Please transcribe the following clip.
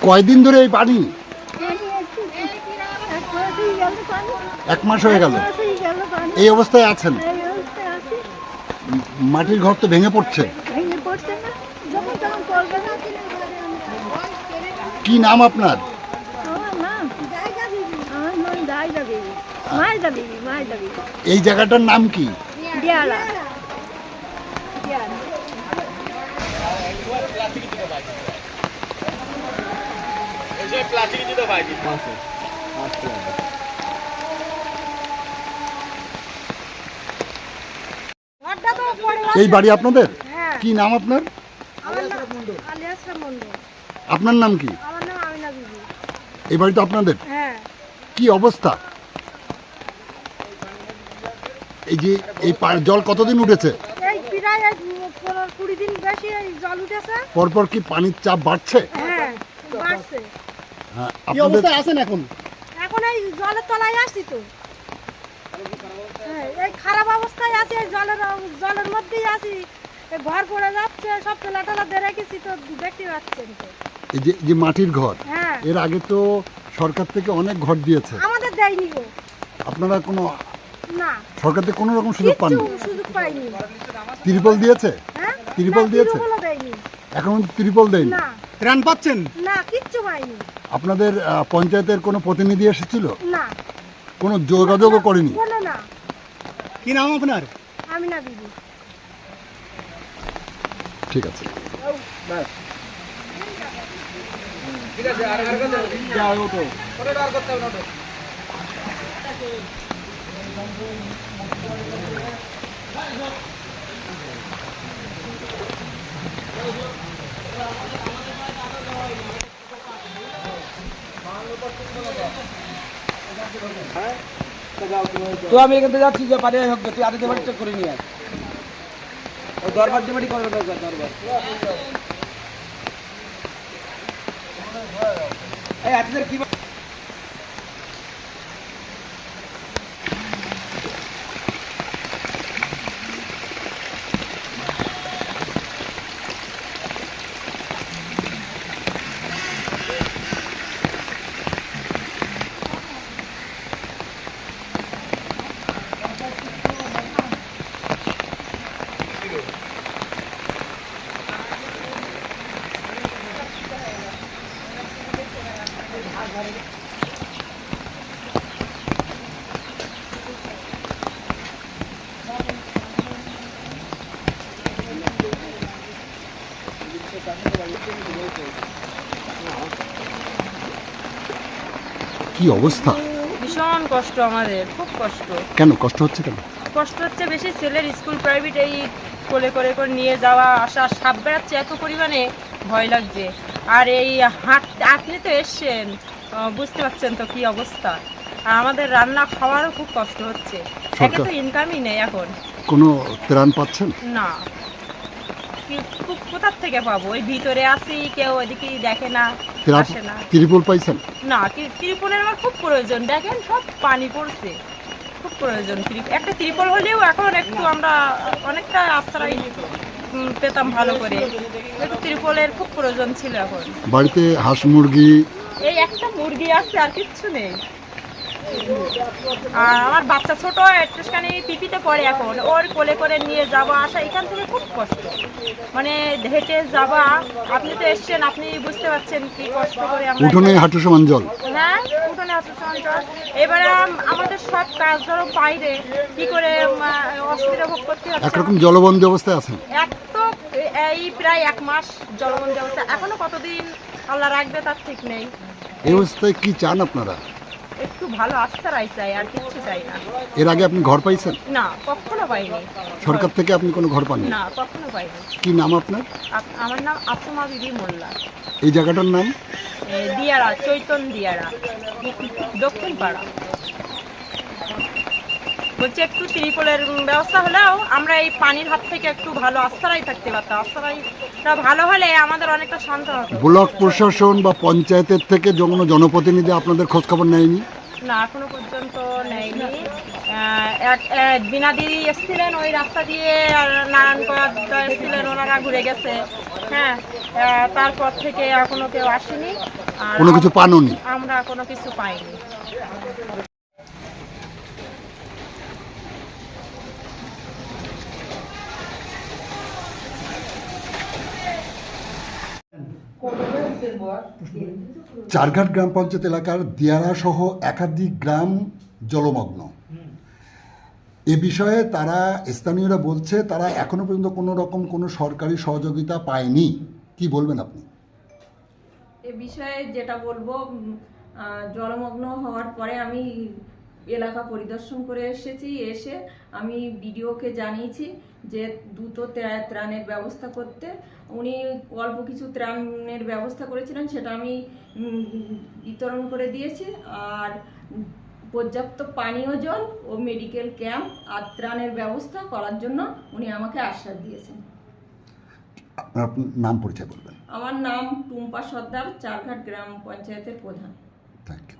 কয়দিন ধরে এই পানি? 1 মাস হয়ে গেল এই অবস্থায় আছেন। মাটির ঘর তো ভেঙে পড়ছে। কি নাম আপনার? এই জায়গাটার নাম কি? এই বাড়ি আপনাদের? কি নাম আপনার? আপনার নাম কি? এই বাড়ি তো আপনাদের? কি অবস্থা? এই যে এই জল কতদিন উঠেছে? পরপর কি পানির চাপ বাড়ছে? কি অবস্থায় আছেন এখন? এখন এই জলের তলায় আসছি তো, এই খারাপ অবস্থায় আছি, জলের মধ্যেই আছি, ঘর পড়ে যাচ্ছে, সব তেলা টেলা দিয়ে রেখেছি তো, দেখতে পাচ্ছেন তো। এই যে মাটির ঘর, এর আগে তো সরকার থেকে অনেক ঘর দিয়েছে, আমাদের দেয়নি গো। আপনারা কোনো না, সরকার থেকে কোনো রকম সুযোগ পাননি? সুযোগ পাইনি। ত্রিপল দিয়েছে? ত্রিপল দিয়েছে? এখন ত্রিপল দেয়নি? না। ত্রাণ পাচ্ছেন? না, কিচ্ছু পাইনি। আপনাদের পঞ্চায়েতের কোনো প্রতিনিধি এসেছিল? না। কোনো যোগাযোগও করেনি? না। কি নাম আপনার? আমিনা বিবি। ঠিক আছে। ঠিক আছে, আর যাও ওঠো, ওটা আর করতে হবে না, ওঠো। তো আমি এখান থেকে যাচ্ছি, যে পানি হোক, তুই আগে দেবাড়ি চেক করে নিয়ে আয়, ওই দরবার দেবাড়ি করবে দরবার। এই আপনাদের কি কি অবস্থা? ভীষণ কষ্ট, আমাদের খুব কষ্ট। কেন কষ্ট হচ্ছে? কেন কষ্ট হচ্ছে? বেশি ছেলের স্কুল প্রাইভেট, এই কোলে করে করে নিয়ে যাওয়া আসা, সাপ বেড়াচ্ছে এত পরিমাণে, ভয় লাগছে। আর এই আপনি তো এসছেন, বুঝতে পারছেন তো কি অবস্থা। আর আমাদের রান্না খাওয়ারও খুব কষ্ট হচ্ছে, একে তো ইনকামই নেই এখন। কোনো ত্রাণ পাচ্ছেন না, কোথার থেকে পাবো? ওই ভিতরে আসি, কেউ ওইদিকে দেখে না, আসে না। ত্রিপল পাইছেন? না, ত্রিপলের আমার খুব প্রয়োজন, দেখেন সব পানি পড়ছে, খুব প্রয়োজন। একটা ত্রিপল হলেও এখন একটু আমরা অনেকটা আশ্রয় পেতাম ভালো করে, একটু ত্রিপলের খুব প্রয়োজন ছিল এখন। বাড়িতে হাঁস মুরগি? এই একটা মুরগি আছে, আর কিচ্ছু নেই। আর আমার বাচ্চা ছোট, একটুখানি পিপিতে পড়ে এখন, ওর কোলে করে নিয়ে যাওয়া আসা এখান থেকে খুব কষ্ট, মানে হেঁটে যাওয়া। আপনি তো এসছেন, আপনি বুঝতে পারছেন কি কষ্ট করে আমরা। উঠোনে হাঁটু সমান জল? হ্যাঁ, উঠোনে হাঁটু সমান জল। এবারে আমাদের সব কাজ ধরো বাইরে, কি করে অসুবিধা ভোগ করতে হচ্ছে। একরকম জলবন্দী অবস্থায় আছেন? এক তো এই প্রায় 1 মাস জলবন্দী অবস্থা, এখনো কতদিন আল্লাহ রাখবে তার ঠিক নেই। এই অবস্থায় কি চান আপনারা? একটু ভালো আশ্রয় চাই, আর কিচ্ছু চাই না। এর আগে আপনি ঘর পাইছেন? না, কখনো পাইনি। সরকার থেকে আপনি কোনো ঘর পাননি? না, কখনো পাইনি। কি নাম আপনার? আমার নাম আসমা বিবি মোল্লা। এই জায়গাটার নাম? দিয়ারা, চৈতন দিয়ারা, দক্ষিণ পাড়া। বলছি একটু ত্রিপলের ব্যবস্থা হলেও আমরা এই পানির হাত থেকে একটু ভালো আশ্রয় থাকতে পারতাম। আশ্রয়টা ভালো হলে আমাদের অনেকটা শান্ত হতো। ব্লক প্রশাসন বা পঞ্চায়েতের থেকে কোনো জনপ্রতিনিধি আপনাদের খোঁজ খবর নেয়নি? না, এখনো পর্যন্ত নেয়নি। বিনা দিদি এসেছিলেন ওই রাস্তা দিয়ে, আর নারায়ণগঞ্জ এসেছিলেন, ওনারা ঘুরে গেছে। হ্যাঁ, তারপর থেকে এখনো কেউ আসেনি। আর কোনো কিছু পাননি? আমরা কোনো কিছু পাইনি। চারঘাট গ্রাম পঞ্চায়েত এলাকার দিয়ারা সহ একাধিক গ্রাম জলমগ্ন। এ বিষয়ে তারা স্থানীয়রা বলছে তারা এখনো পর্যন্ত কোনো রকম কোনো সরকারি সহযোগিতা পায়নি। কি বলবেন আপনি? এ বিষয়ে যেটা বলবো, জলমগ্ন হওয়ার পরে আমি এলাকা পরিদর্শন করে এসেছি। এসে আমি বিডিওকে জানিয়েছি যে দ্রুত ত্রাণের ব্যবস্থা করতে। উনি অল্প কিছু ত্রাণের ব্যবস্থা করেছিলেন, সেটা আমি বিতরণ করে দিয়েছি। আর পর্যাপ্ত পানীয় জল ও মেডিকেল ক্যাম্প আর ত্রাণের ব্যবস্থা করার জন্য উনি আমাকে আশ্বাস দিয়েছেন। আপনার নাম পরিচয় বলবেন? আমার নাম টুম্পা সর্দার, চারঘাট গ্রাম পঞ্চায়েতের প্রধান। Thank you.